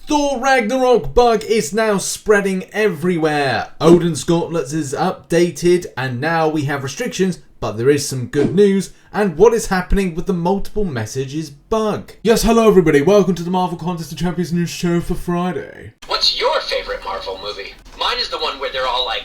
Thor Ragnarok bug is now spreading everywhere. Odin Gauntlets is updated and now we have restrictions, but there is some good news. And what is happening with the multiple messages bug? Yes, hello everybody. Welcome to the Marvel Contest of Champions news show for Friday. What's your favorite Marvel movie? Mine is the one where they're all like,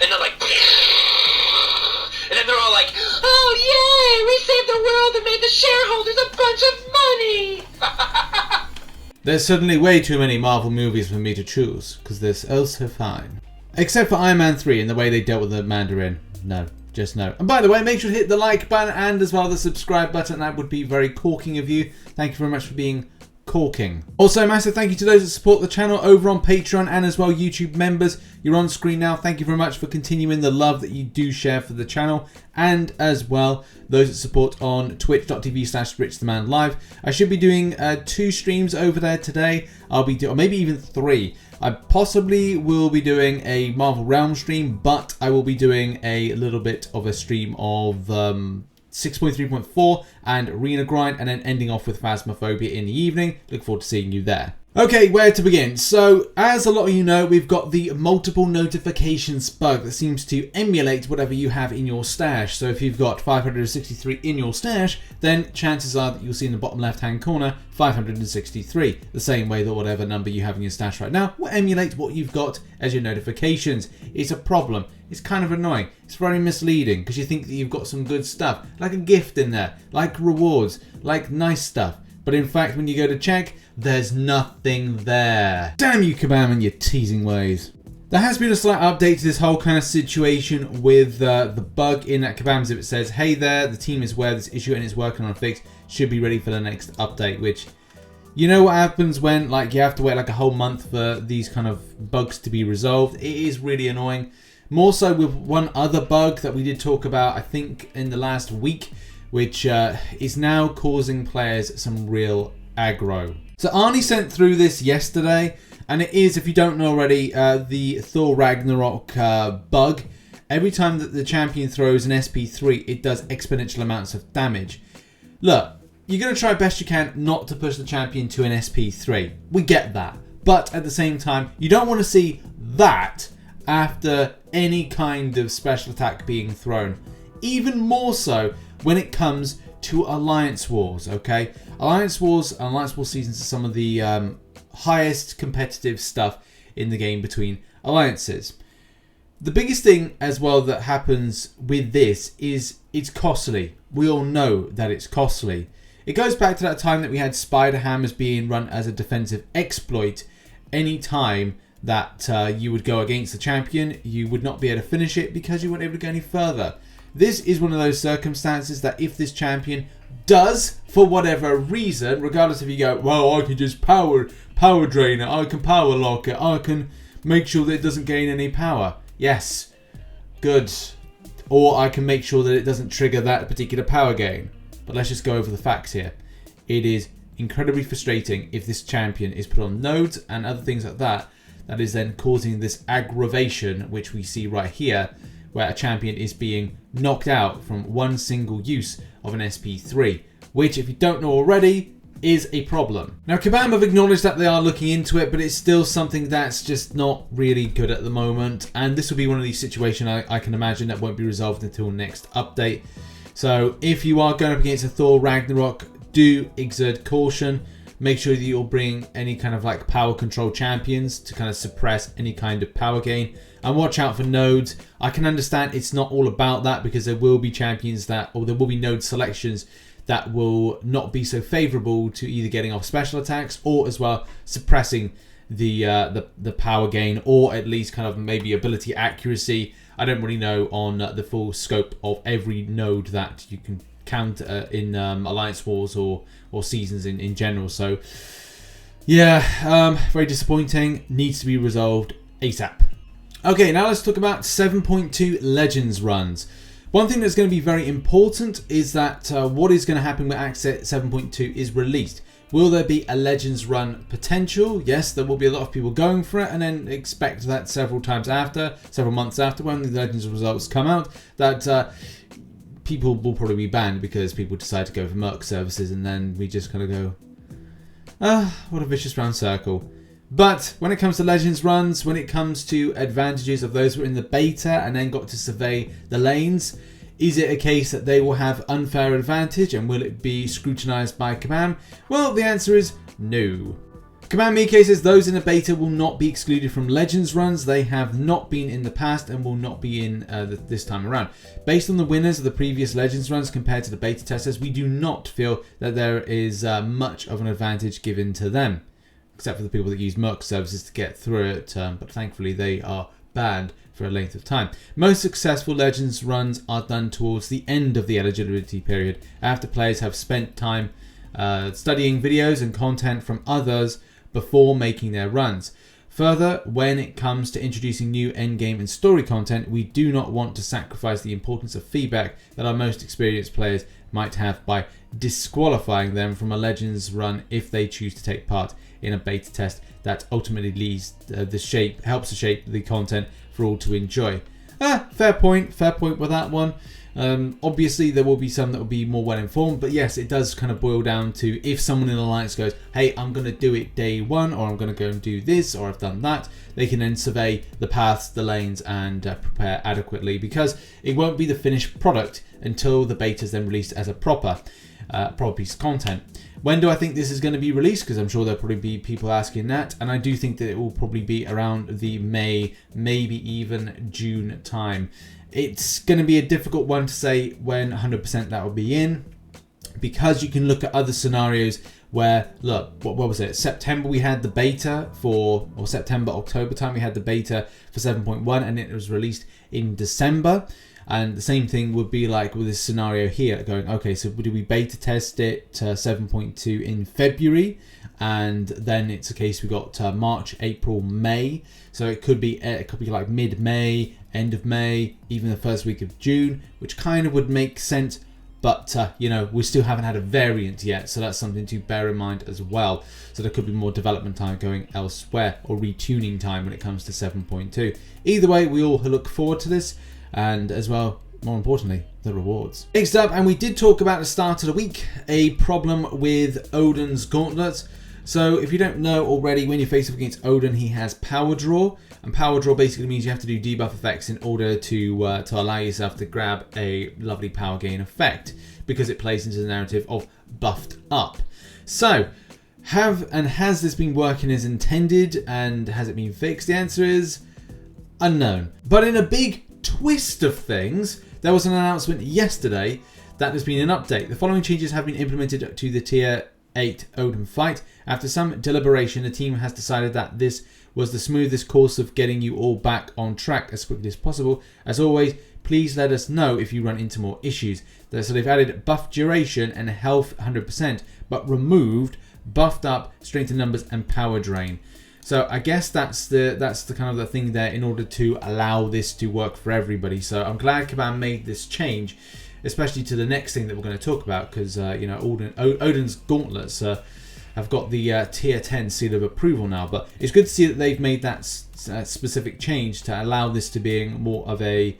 and they're like, and then they're all like, oh yay, we saved the world and made the shareholders a bunch of money. There's suddenly way too many Marvel movies for me to choose, because they're also fine. Except for Iron Man 3 and the way they dealt with the Mandarin. No, just no. And by the way, make sure to hit the like button and as well the subscribe button. That would be very corking of you. Thank you very much for being corking. Also, massive thank you to those that support the channel over on Patreon and as well YouTube members. You're on screen now. Thank you very much for continuing the love that you do share for the channel. And as well, those that support on twitch.tv/RichTheMan live. I should be doing 2 streams over there today. I'll be doing, or maybe even 3. I possibly will be doing a Marvel Realm stream, but I will be doing a little bit of a stream of 6.3.4 and Arena Grind, and then ending off with Phasmophobia in the evening. Look forward to seeing you there. Okay, where to begin? So, as a lot of you know, we've got the multiple notifications bug that seems to emulate whatever you have in your stash. So if you've got 563 in your stash, then chances are that you'll see in the bottom left-hand corner 563. The same way that whatever number you have in your stash right now will emulate what you've got as your notifications. It's a problem. It's kind of annoying. It's very misleading because you think that you've got some good stuff, like a gift in there, like rewards, like nice stuff. But in fact, when you go to check, there's nothing there. Damn you, Kabam, and your teasing ways. There has been a slight update to this whole kind of situation with the bug in that Kabam Zip. It says, hey there, the team is aware of this issue and is working on a fix. Should be ready for the next update, which, you know what happens when like you have to wait like a whole month for these kind of bugs to be resolved. It is really annoying. More so with one other bug that we did talk about, I think, in the last week, which is now causing players some real aggro. So Arnie sent through this yesterday, and it is, if you don't know already, the Thor Ragnarok bug. Every time that the champion throws an SP3, it does exponential amounts of damage. Look, you're going to try best you can not to push the champion to an SP3. We get that. But at the same time, you don't want to see that after any kind of special attack being thrown. Even more so when it comes to Alliance Wars, okay? Alliance Wars seasons are some of the highest competitive stuff in the game between alliances. The biggest thing as well that happens with this is it's costly. We all know that it's costly. It goes back to that time that we had Spider Hammers being run as a defensive exploit. Any time that you would go against the champion, you would not be able to finish it because you weren't able to go any further. This is one of those circumstances that if this champion does, for whatever reason, regardless if you go, well, I can just power drain it, I can power lock it, I can make sure that it doesn't gain any power. Yes, good. Or I can make sure that it doesn't trigger that particular power gain. But let's just go over the facts here. It is incredibly frustrating if this champion is put on nodes and other things like that, that is then causing this aggravation, which we see right here, where a champion is being knocked out from one single use of an SP3, which, if you don't know already, is a problem. Now, Kabam have acknowledged that they are looking into it, but it's still something that's just not really good at the moment, and this will be one of these situations I can imagine that won't be resolved until next update. So if you are going up against a Thor Ragnarok, do exert caution. Make sure that you'll bring any kind of like power control champions to kind of suppress any kind of power gain. And watch out for nodes. I can understand it's not all about that because there will be champions that, or there will be node selections that will not be so favorable to either getting off special attacks or as well suppressing the power gain, or at least kind of maybe ability accuracy. I don't really know on the full scope of every node that you can count in Alliance Wars or seasons in general. So yeah, very disappointing. Needs to be resolved ASAP. Okay, now let's talk about 7.2 Legends runs. One thing that's going to be very important is that what is going to happen when Access 7.2 is released. Will there be a Legends run potential? Yes, there will be a lot of people going for it, and then expect that several months after, when the Legends results come out, that people will probably be banned because people decide to go for Merc services, and then we just kind of go, What a vicious round circle. But when it comes to Legends runs, when it comes to advantages of those who are in the beta and then got to survey the lanes, is it a case that they will have unfair advantage and will it be scrutinized by Kabam? Well, the answer is no. Kabam Mike says those in the beta will not be excluded from Legends runs. They have not been in the past and will not be in this time around. Based on the winners of the previous Legends runs compared to the beta testers, we do not feel that there is much of an advantage given to them, except for the people that use MCOC services to get through it, but thankfully they are banned for a length of time. Most successful Legends runs are done towards the end of the eligibility period, after players have spent time studying videos and content from others before making their runs. Further, when it comes to introducing new endgame and story content, we do not want to sacrifice the importance of feedback that our most experienced players might have by disqualifying them from a Legends run if they choose to take part in a beta test that ultimately helps to shape the content for all to enjoy. Fair point with that one. Obviously there will be some that will be more well informed, but yes, it does kind of boil down to if someone in Alliance goes, hey, I'm going to do it day one, or I'm going to go and do this, or I've done that, they can then survey the paths, the lanes, and prepare adequately, because it won't be the finished product until the beta is then released as a proper piece of content. When do I think this is going to be released? Because I'm sure there'll probably be people asking that, and I do think that it will probably be around the May, maybe even June time. It's going to be a difficult one to say when 100% that will be in, because you can look at other scenarios where, look, what was it? September we had the beta for, or September, October time we had the beta for 7.1 and it was released in December. And the same thing would be like with this scenario here, going, okay, so do we beta test it 7.2 in February? And then it's a case we got March, April, May. So it could be like mid-May, end of May, even the first week of June, which kind of would make sense. But, you know, we still haven't had a variant yet, so that's something to bear in mind as well. So there could be more development time going elsewhere, or retuning time when it comes to 7.2. Either way, we all look forward to this, and as well, more importantly, the rewards. Next up, and we did talk about at the start of the week, a problem with Odin's Gauntlets. So if you don't know already, when you face up against Odin, he has Power Draw. And Power Draw basically means you have to do debuff effects in order to allow yourself to grab a lovely power gain effect, because it plays into the narrative of buffed up. So, has this been working as intended, and has it been fixed? The answer is unknown. But in a big twist of things, there was an announcement yesterday that there's been an update. The following changes have been implemented to the Tier 8 Odin fight. After some deliberation, the team has decided that this was the smoothest course of getting you all back on track as quickly as possible. As always, please let us know if you run into more issues. So they've added buff duration and health 100%, but removed buffed up, strength in numbers, and power drain. So I guess that's the kind of the thing there in order to allow this to work for everybody. So I'm glad Kabam made this change, especially to the next thing that we're going to talk about, because you know, Odin's Gauntlets have got the tier 10 seal of approval now. But it's good to see that they've made that specific change to allow this to be more of a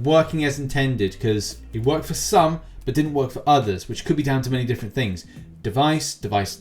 working as intended, because it worked for some but didn't work for others, which could be down to many different things. Device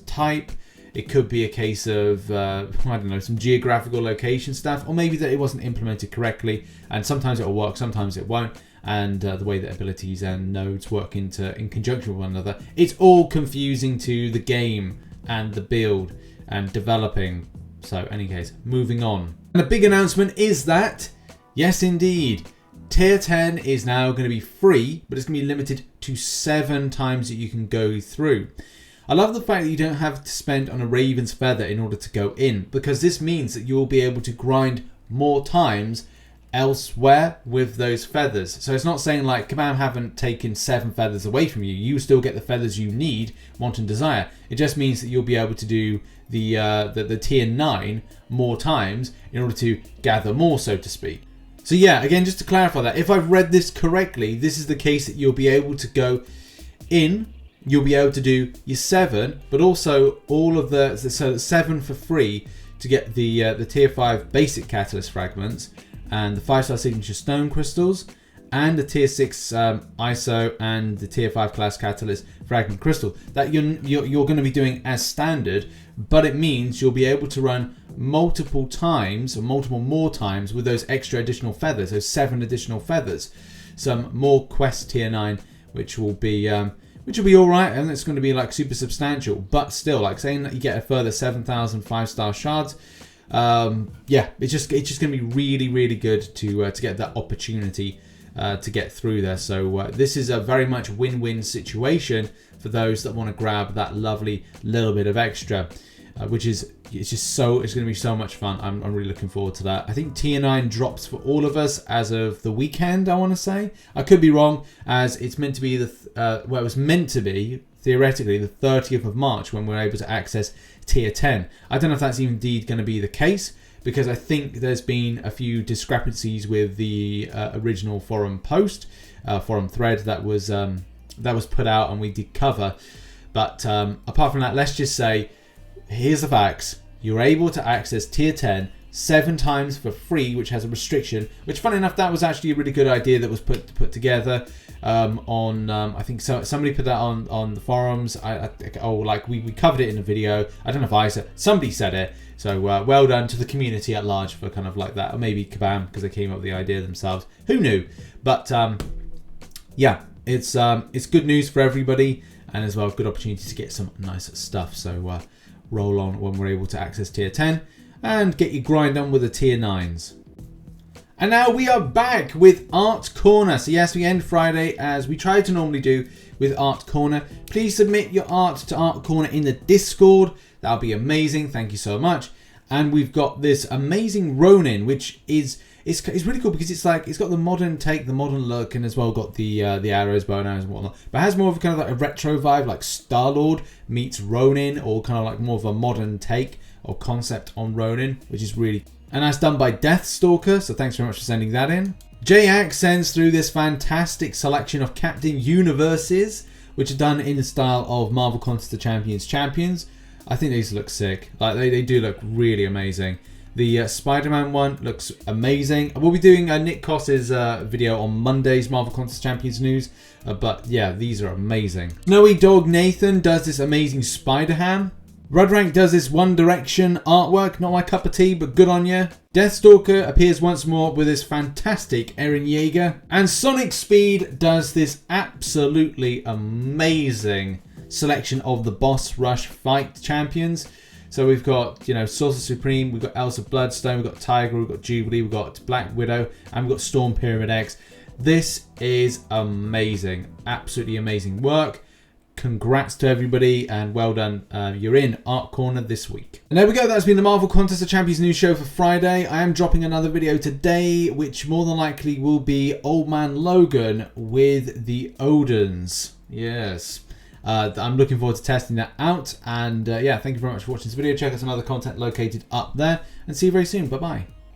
type. It could be a case of, I don't know, some geographical location stuff, or maybe that it wasn't implemented correctly, and sometimes it'll work, sometimes it won't, and the way that abilities and nodes work in conjunction with one another. It's all confusing to the game and the build and developing. So, in any case, moving on. And the big announcement is that, yes indeed, Tier 10 is now going to be free, but it's going to be limited to 7 times that you can go through. I love the fact that you don't have to spend on a Raven's Feather in order to go in, because this means that you will be able to grind more times elsewhere with those feathers. So it's not saying like Kabam haven't taken 7 feathers away from you. You still get the feathers you need, want and desire. It just means that you'll be able to do the tier 9 more times in order to gather more, so to speak. So yeah, again, just to clarify that, if I've read this correctly, this is the case that you'll be able to go in. You'll be able to do your 7, but also all of the 7 for free to get the tier 5 basic catalyst fragments and the 5-star signature stone crystals and the tier 6 ISO and the tier 5 class catalyst fragment crystal that you're going to be doing as standard, but it means you'll be able to run multiple times or multiple more times with those extra additional feathers, those 7 additional feathers. Some more quest tier 9, which will be all right, and it's going to be like super substantial, but still, like saying that you get a further 7,000 5-star shards. Yeah, it's just going to be really, really good to get that opportunity to get through there. So this is a very much win-win situation for those that want to grab that lovely little bit of extra, which is it's going to be so much fun. I'm really looking forward to that. I think tier 9 drops for all of us as of the weekend, I want to say. I could be wrong, as it's meant to be it was meant to be theoretically the 30th of March when we're able to access tier 10. I don't know if that's indeed going to be the case, because I think there's been a few discrepancies with the original forum post, forum thread that was put out and we did cover. But apart from that, let's just say, here's the facts. You're able to access tier 10 7 times for free, which has a restriction, which funny enough, that was actually a really good idea that was put together I think somebody put that on the forums. We covered it in a video. I don't know if I said, somebody said it. So well done to the community at large for kind of like that, or maybe Kabam because they came up with the idea themselves. Who knew? But yeah, it's good news for everybody, and as well good opportunity to get some nice stuff. So roll on when we're able to access tier 10 and get your grind on with the tier 9s. And now we are back with Art Corner. So yes, we end Friday as we try to normally do with Art Corner. Please submit your art to Art Corner in the Discord. That'll be amazing. Thank you so much. And we've got this amazing Ronin, which is really cool because it's got the modern take, the modern look, and as well got the arrows, bow and arrows and whatnot. But it has more of a kind of like a retro vibe, like Star-Lord meets Ronin, or kind of like more of a modern take or concept on Ronin, which is really. And that's done by Deathstalker, so thanks very much for sending that in. J-Ax sends through this fantastic selection of Captain Universes, which are done in the style of Marvel Contest of Champions. I think these look sick. Like they do look really amazing. The Spider-Man one looks amazing. We'll be doing Nick Koss's video on Monday's Marvel Contest Champions news. But yeah, these are amazing. Snowy Dog Nathan does this amazing Spider-Ham. Rudrank does this One Direction artwork. Not my cup of tea, but good on ya. Deathstalker appears once more with this fantastic Eren Yeager. And Sonic Speed does this absolutely amazing selection of the Boss Rush Fight champions. So we've got, Sorcerer Supreme, we've got Elsa Bloodstone, we've got Tiger, we've got Jubilee, we've got Black Widow, and we've got Storm Pyramid X. This is amazing. Absolutely amazing work. Congrats to everybody and well done. You're in Art Corner this week. And there we go. That's been the Marvel Contest of Champions news show for Friday. I am dropping another video today, which more than likely will be Old Man Logan with the Odins. Yes. I'm looking forward to testing that out. And yeah, thank you very much for watching this video. Check out some other content located up there. And see you very soon. Bye-bye.